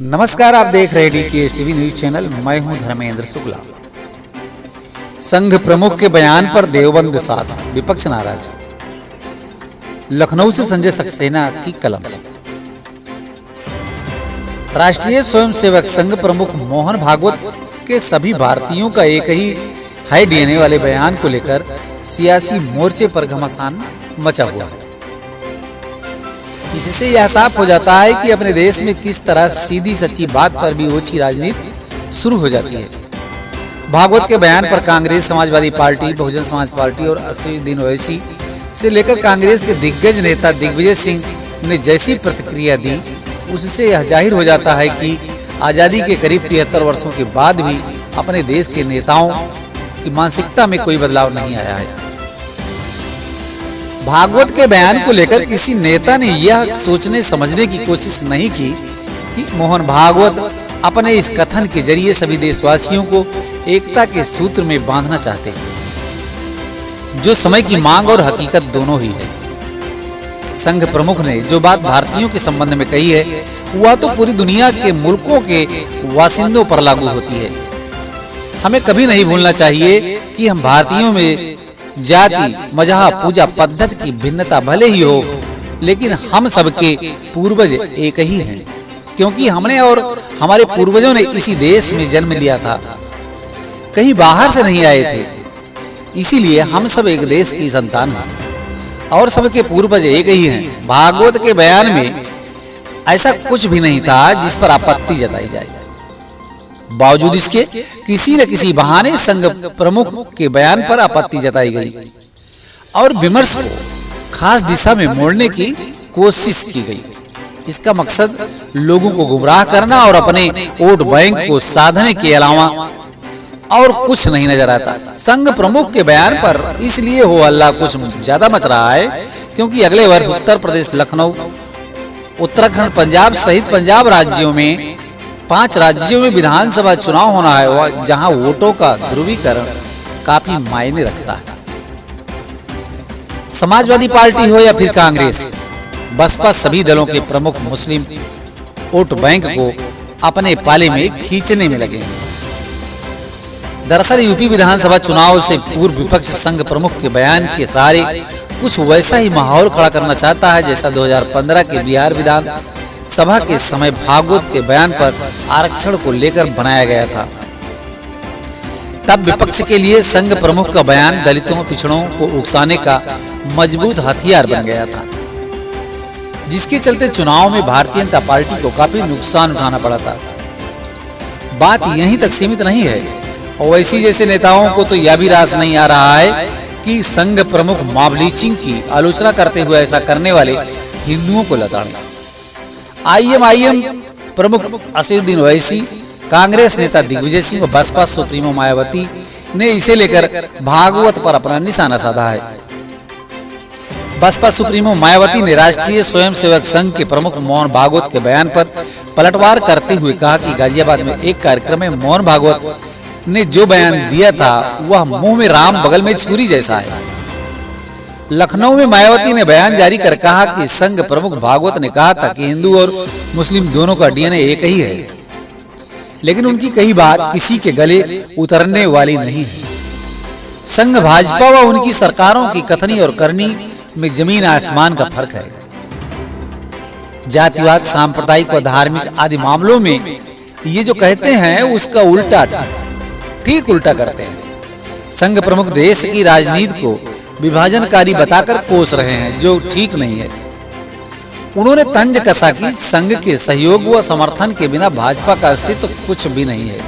नमस्कार, आप देख रहे DKS टीवी न्यूज चैनल। मैं हूं धर्मेंद्र शुक्ला। संघ प्रमुख के बयान पर देवबंद साथ, विपक्ष नाराज। लखनऊ से संजय सक्सेना की कलम से। राष्ट्रीय स्वयंसेवक संघ प्रमुख मोहन भागवत के सभी भारतीयों का एक ही है डीएनए वाले बयान को लेकर सियासी मोर्चे पर घमासान मचा हुआ है। इससे यह साफ हो जाता है कि अपने देश में किस तरह सीधी सच्ची बात पर भी ओछी राजनीति शुरू हो जाती है। भागवत के बयान पर कांग्रेस, समाजवादी पार्टी, बहुजन समाज पार्टी और असदुद्दीन ओवैसी से लेकर कांग्रेस के दिग्गज नेता दिग्विजय सिंह ने जैसी प्रतिक्रिया दी, उससे यह जाहिर हो जाता है कि आज़ादी के करीब 73 वर्षों के बाद भी अपने देश के नेताओं की मानसिकता में कोई बदलाव नहीं आया है। भागवत के बयान को लेकर किसी नेता ने यह सोचने समझने की कोशिश नहीं की कि मोहन भागवत अपने इस कथन के जरिए सभी देशवासियों को एकता के सूत्र में बांधना चाहते हैं, जो समय की मांग और हकीकत दोनों ही है। संघ प्रमुख ने जो बात भारतीयों के संबंध में कही है, वह तो पूरी दुनिया के मुल्कों के वासिंदों पर लागू होती है। हमें कभी नहीं भूलना चाहिए कि हम भारतीयों में जाति, मजहब, पूजा पद्धति की भिन्नता भले ही हो, लेकिन हम सबके पूर्वज एक ही हैं, क्योंकि हमने और हमारे पूर्वजों ने इसी देश में जन्म लिया था, कहीं बाहर से नहीं आए थे। इसीलिए हम सब एक देश की संतान हैं और सबके पूर्वज एक ही हैं। भागवत के बयान में ऐसा कुछ भी नहीं था जिस पर आपत्ति जताई जाए। बावजूद इसके किसी न किसी बहाने संघ प्रमुख के बयान पर आपत्ति जताई गई और विमर्श को खास दिशा में मोड़ने की कोशिश की गई। इसका मकसद लोगों को गुमराह करना और अपने वोट बैंक को साधने के अलावा और कुछ नहीं नजर आता। संघ प्रमुख के बयान पर इसलिए हो हल्ला कुछ ज्यादा मच रहा है क्योंकि अगले वर्ष उत्तर प्रदेश, लखनऊ, उत्तराखंड, पंजाब सहित पंजाब राज्यों में 5 राज्यों में विधानसभा चुनाव होना है, जहां वोटों का ध्रुवीकरण काफी मायने रखता है। समाजवादी पार्टी हो या फिर कांग्रेस, बसपा सभी दलों के प्रमुख मुस्लिम वोट बैंक को अपने पाले में खींचने में लगे हैं। दरअसल यूपी विधानसभा चुनाव से पूर्व विपक्ष संघ प्रमुख के बयान के सहारे कुछ वैसा ही माहौल खड़ा करना चाहता है जैसा 2015 के बिहार विधान सभा के समय भागवत के बयान पर आरक्षण को लेकर बनाया गया था। तब विपक्ष के लिए संघ प्रमुख का बयान दलितों, पिछड़ों को उकसाने का मजबूत हथियार बन गया था, जिसके चलते चुनाव में भारतीय जनता पार्टी को काफी नुकसान उठाना पड़ा था। बात यहीं तक सीमित नहीं है। ओवैसी जैसे नेताओं को तो यह भी रास नहीं आ रहा है कि संघ प्रमुख मॉब लिंचिंग की आलोचना करते हुए ऐसा करने वाले हिंदुओं को लताड़े। IMIM प्रमुख असदुद्दीन ओवैसी, कांग्रेस नेता दिग्विजय सिंह और बसपा सुप्रीमो मायावती ने इसे लेकर भागवत पर अपना निशाना साधा है। बसपा सुप्रीमो मायावती ने राष्ट्रीय स्वयंसेवक संघ के प्रमुख मोहन भागवत के बयान पर पलटवार करते हुए कहा कि गाजियाबाद में एक कार्यक्रम में मोहन भागवत ने जो बयान दिया था वह मुंह में राम बगल में छुरी जैसा है। लखनऊ में मायावती ने बयान जारी कर कहा कि संघ प्रमुख भागवत ने कहा था कि हिंदू और मुस्लिम दोनों का डीएनए एक ही है, लेकिन उनकी कही बात किसी के गले उतरने वाली नहीं है। संघ भाजपा व उनकी सरकारों की कथनी और करनी में जमीन आसमान का फर्क है। जातिवाद, सांप्रदायिक व धार्मिक आदि मामलों में ये जो कहते हैं उसका उल्टा, ठीक उल्टा करते हैं। संघ प्रमुख देश की राजनीति को विभाजनकारी बताकर कोस रहे हैं, जो ठीक नहीं है। उन्होंने तंज कसा कि संघ के सहयोग व समर्थन के बिना भाजपा का अस्तित्व कुछ भी नहीं है।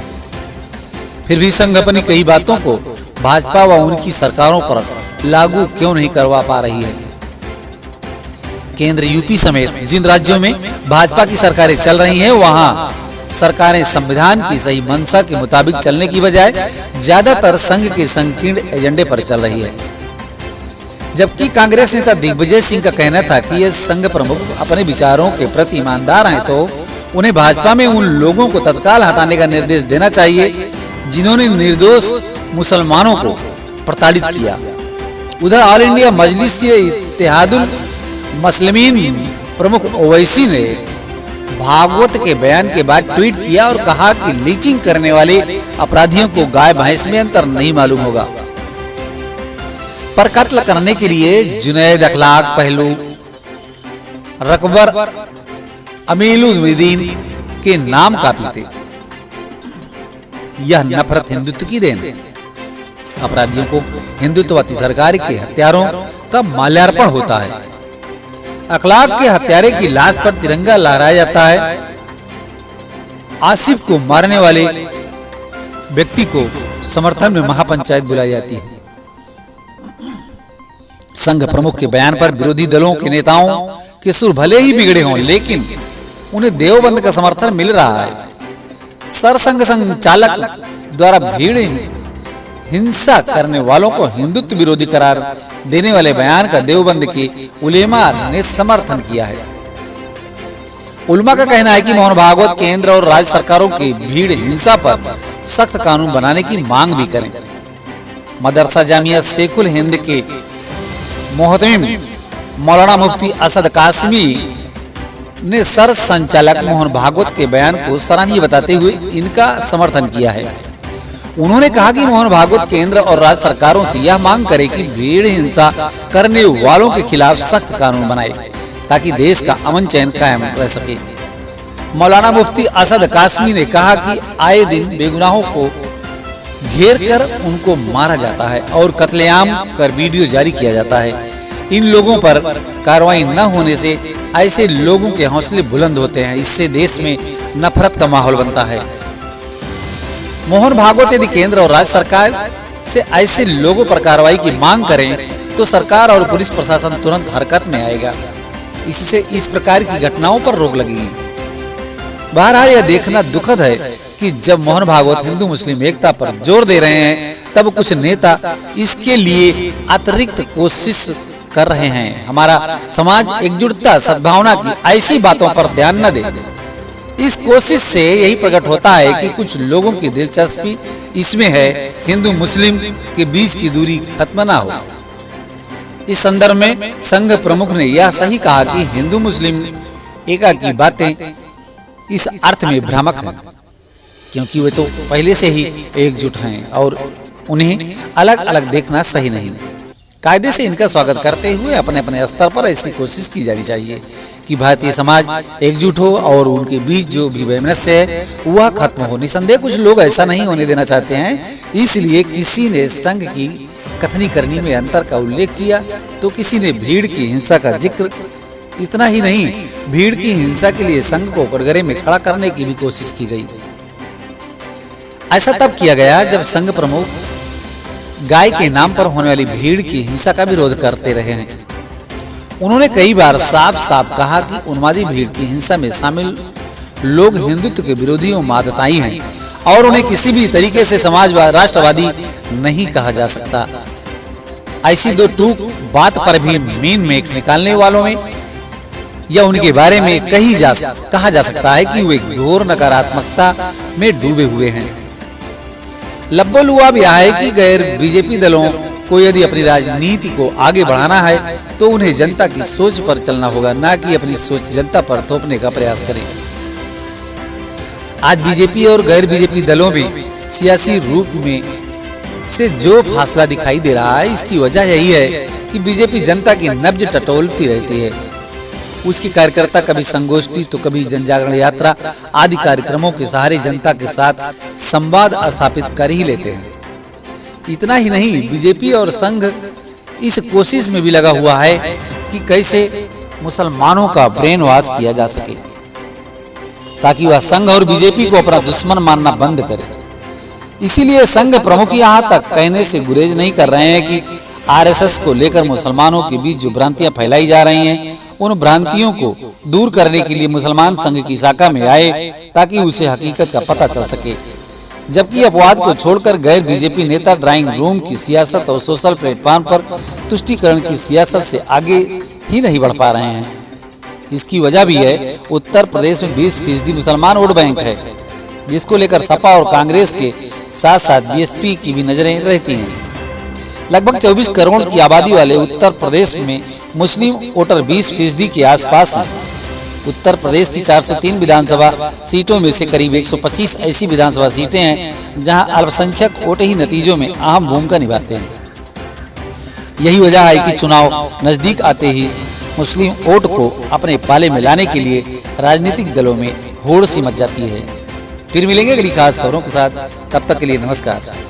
फिर भी संघ अपनी कई बातों को भाजपा व उनकी सरकारों पर लागू क्यों नहीं करवा पा रही है। केंद्र यूपी समेत जिन राज्यों में भाजपा की सरकारें चल रही हैं, वहां सरकारें संविधान की सही मंशा के मुताबिक चलने की बजाय ज्यादातर संघ के संकीर्ण एजेंडे पर चल रही है। जबकि कांग्रेस नेता दिग्विजय सिंह का कहना था कि ये संघ प्रमुख अपने विचारों के प्रति ईमानदार हैं तो उन्हें भाजपा में उन लोगों को तत्काल हटाने का निर्देश देना चाहिए जिन्होंने निर्दोष मुसलमानों को प्रताड़ित किया। उधर ऑल इंडिया मजलिस इत्तेहादुल मुस्लिमीन प्रमुख ओवैसी ने भागवत के बयान के बाद ट्वीट किया और कहा कि लीचिंग करने वाले अपराधियों को गाय भैंस में अंतर नहीं मालूम होगा, पर कत्ल करने के लिए जुनैद अखलाक पहलू रकबर अमीलुद्दीन के नाम काफी थे। यह नफरत हिंदुत्व की देन है। अपराधियों को हिंदुत्ववादी सरकार के हत्यारों का माल्यार्पण होता है। अखलाक के हत्यारे की लाश पर तिरंगा लहराया जाता है। आसिफ को मारने वाले व्यक्ति को समर्थन में महापंचायत बुलाई जाती है। संघ प्रमुख के बयान पर विरोधी दलों के नेताओं के सुर भले ही बिगड़े हों, लेकिन उन्हें देवबंद का समर्थन मिल रहा है। सरसंघ संचालक द्वारा भीड़ हिंसा करने वालों को हिंदुत्व विरोधी करार देने वाले बयान का देवबंद के उलेमा ने समर्थन किया है। उलमा का कहना है कि मोहन भागवत केंद्र और राज्य सरकारों की भीड़ हिंसा पर सख्त कानून बनाने की मांग भी करें। मदरसा जामिया शेखुल हिंद के मोहतमिम मौलाना मुफ्ती असद कासमी ने सर संचालक मोहन भागवत के बयान को सराहनीय बताते हुए इनका समर्थन किया है। उन्होंने कहा कि मोहन भागवत केंद्र और राज्य सरकारों से यह मांग करे कि भीड़ हिंसा करने वालों के खिलाफ सख्त कानून बनाए ताकि देश का अमन चैन कायम रह सके। मौलाना मुफ्ती असद कासमी ने कहा कि आए दिन बेगुनाहों को घेर कर उनको मारा जाता है और कत्लेआम कर वीडियो जारी किया जाता है। इन लोगों पर कार्रवाई न होने से ऐसे लोगों के हौसले बुलंद होते हैं। इससे देश में नफरत का माहौल बनता है। मोहन भागवत यदि केंद्र और राज्य सरकार से ऐसे लोगों पर कार्रवाई की मांग करें तो सरकार और पुलिस प्रशासन तुरंत हरकत में आएगा। इससे इस प्रकार की घटनाओं पर रोक लगेगी। बहरहाल यह देखना दुखद है कि जब मोहन भागवत हिंदू मुस्लिम एकता पर जोर दे रहे हैं तब कुछ नेता इसके लिए अतिरिक्त कोशिश कर रहे हैं। हमारा समाज एकजुटता सद्भावना की ऐसी बातों पर ध्यान न दे। इस कोशिश से यही प्रकट होता है कि कुछ लोगों की दिलचस्पी इसमें है हिंदू मुस्लिम के बीच की दूरी खत्म ना हो। इस संदर्भ में संघ प्रमुख ने यह सही कहा कि हिंदू मुस्लिम एका की बातें इस अर्थ में भ्रामक हैं क्योंकि वे तो पहले से ही एकजुट हैं और उन्हें अलग अलग देखना सही नहीं। कायदे से इनका स्वागत करते हुए अपने अपने स्तर पर ऐसी कोशिश की जानी चाहिए कि भारतीय समाज एकजुट हो और उनके बीच जो भी वैमनस्य है वह खत्म हो। निसंदेह कुछ लोग ऐसा नहीं होने देना चाहते हैं, इसलिए किसी ने संघ की कथनी करनी में अंतर का उल्लेख किया तो किसी ने भीड़ की हिंसा का जिक्र। इतना ही नहीं, भीड़ की हिंसा के लिए संघ को कटघरे में खड़ा करने की भी कोशिश की गई। ऐसा तब किया गया जब संघ प्रमुख गाय के नाम पर होने वाली भीड़ की हिंसा का विरोध करते रहे हैं। उन्होंने कई बार साफ साफ कहा कि उन्मादी भीड़ की हिंसा में शामिल लोग हिंदुत्व के विरोधी और मादताई हैं और उन्हें किसी भी तरीके से समाजवादी राष्ट्रवादी नहीं कहा जा सकता। ऐसी दो टूक बात पर भी मीन मेख निकालने वालों में या उनके बारे में कहा जा सकता है कि वे घोर नकारात्मकता में डूबे हुए हैं। लब्बोलुआब यह है कि गैर बीजेपी दलों को यदि अपनी राजनीति को आगे बढ़ाना है तो उन्हें जनता की सोच पर चलना होगा, ना कि अपनी सोच जनता पर थोपने का प्रयास करें। आज बीजेपी और गैर बीजेपी दलों में सियासी रूप में से जो फासला दिखाई दे रहा है, इसकी वजह यही है कि बीजेपी जनता की नब्ज टटोलती रहती है। उसके कार्यकर्ता कभी संगोष्ठी तो कभी जनजागरण यात्रा आदि कार्यक्रमों के सहारे जनता के साथ संवाद स्थापित कर ही लेते हैं। इतना ही नहीं, बीजेपी और संघ इस कोशिश में भी लगा हुआ है कि कैसे मुसलमानों का ब्रेन वॉश किया जा सके ताकि वह संघ और बीजेपी को अपना दुश्मन मानना बंद करे। इसीलिए संघ प्रमुख यहाँ तक कहने से गुरेज नहीं कर रहे हैं कि आरएसएस को लेकर मुसलमानों के बीच जो भ्रांतियां फैलाई जा रही हैं, उन भ्रांतियों को दूर करने के लिए मुसलमान संघ की शाखा में आए ताकि उसे हकीकत का पता चल सके। जबकि अपवाद को छोड़कर गैर बीजेपी नेता ड्राइंग रूम की सियासत और सोशल प्लेटफॉर्म पर तुष्टीकरण की सियासत से आगे ही नहीं बढ़ पा रहे हैं। इसकी वजह भी है उत्तर प्रदेश में 20% मुसलमान वोट बैंक है, जिसको लेकर सपा और कांग्रेस के साथ साथ बीएसपी की भी नजरें रहती हैं। लगभग 24 करोड़ की आबादी वाले उत्तर प्रदेश में मुस्लिम वोटर 20% के आसपास हैं। उत्तर प्रदेश की 403 विधानसभा सीटों में से करीब 125 ऐसी विधानसभा सीटें हैं जहां अल्पसंख्यक वोट ही नतीजों में अहम भूमिका निभाते हैं। यही वजह है कि चुनाव नजदीक आते ही मुस्लिम वोट को अपने पाले में लाने के लिए राजनीतिक दलों में होड़ सी मच जाती है। फिर मिलेंगे अगली खास खबरों के साथ, तब तक के लिए नमस्कार।